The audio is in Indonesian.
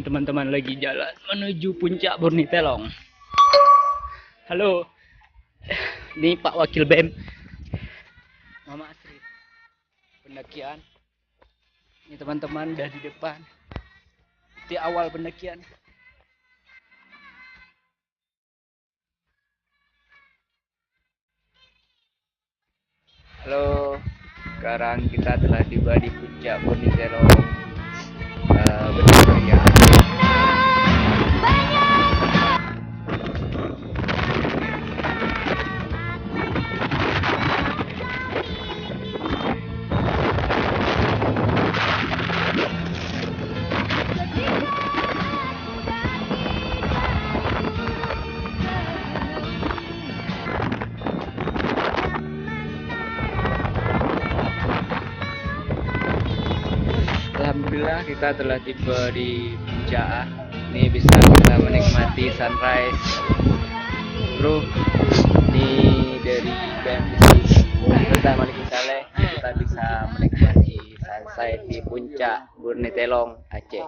Ini teman-teman lagi jalan menuju puncak Burnitelong. Halo, ini Pak Wakil BEM, Mama Asri. Pendakian. Ini teman-teman udah di depan. Di awal pendakian. Halo, sekarang kita telah tiba di puncak Burnitelong. Benar ya. Alhamdulillah kita telah tiba di puncak. Ini bisa kita menikmati sunrise. Bro, ini dari BEM Kota Malik Saleh kita bisa menikmati sunset di puncak Burnitelong Aceh.